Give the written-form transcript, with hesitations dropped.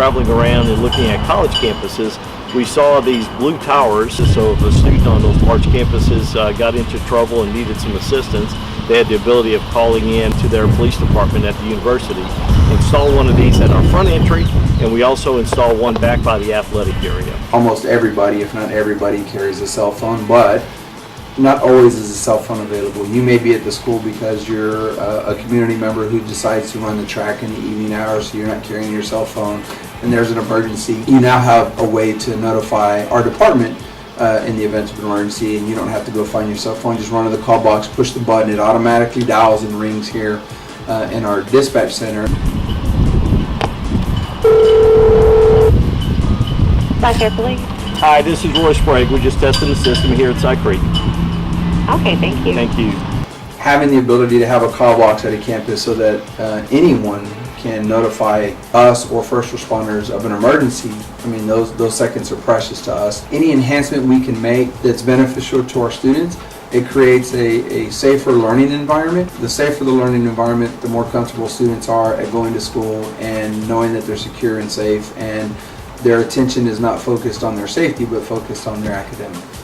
traveling around and looking at college campuses, we saw these blue towers. So if a student on those large campuses got into trouble and needed some assistance, they had the ability of calling in to their police department at the university. Install one of these at our front entry, and we also install one back by the athletic area. Almost everybody, if not everybody, carries a cell phone, but not always is a cell phone available. You may be at the school because you're a community member who decides to run the track in the evening hours, so you're not carrying your cell phone, and there's an emergency. You now have a way to notify our department in the event of an emergency, and you don't have to go find your cell phone. Just run to the call box, push the button, it automatically dials and rings here in our dispatch center. Black Police. Hi, this is Roy Sprague. We're just testing the system here at Cypress Creek. Okay, thank you. Thank you. Having the ability to have a call box at a campus so that anyone can notify us or first responders of an emergency, I mean, those seconds are precious to us. Any enhancement we can make that's beneficial to our students, it creates a safer learning environment. The safer the learning environment, the more comfortable students are at going to school and knowing that they're secure and safe, and their attention is not focused on their safety but focused on their academics.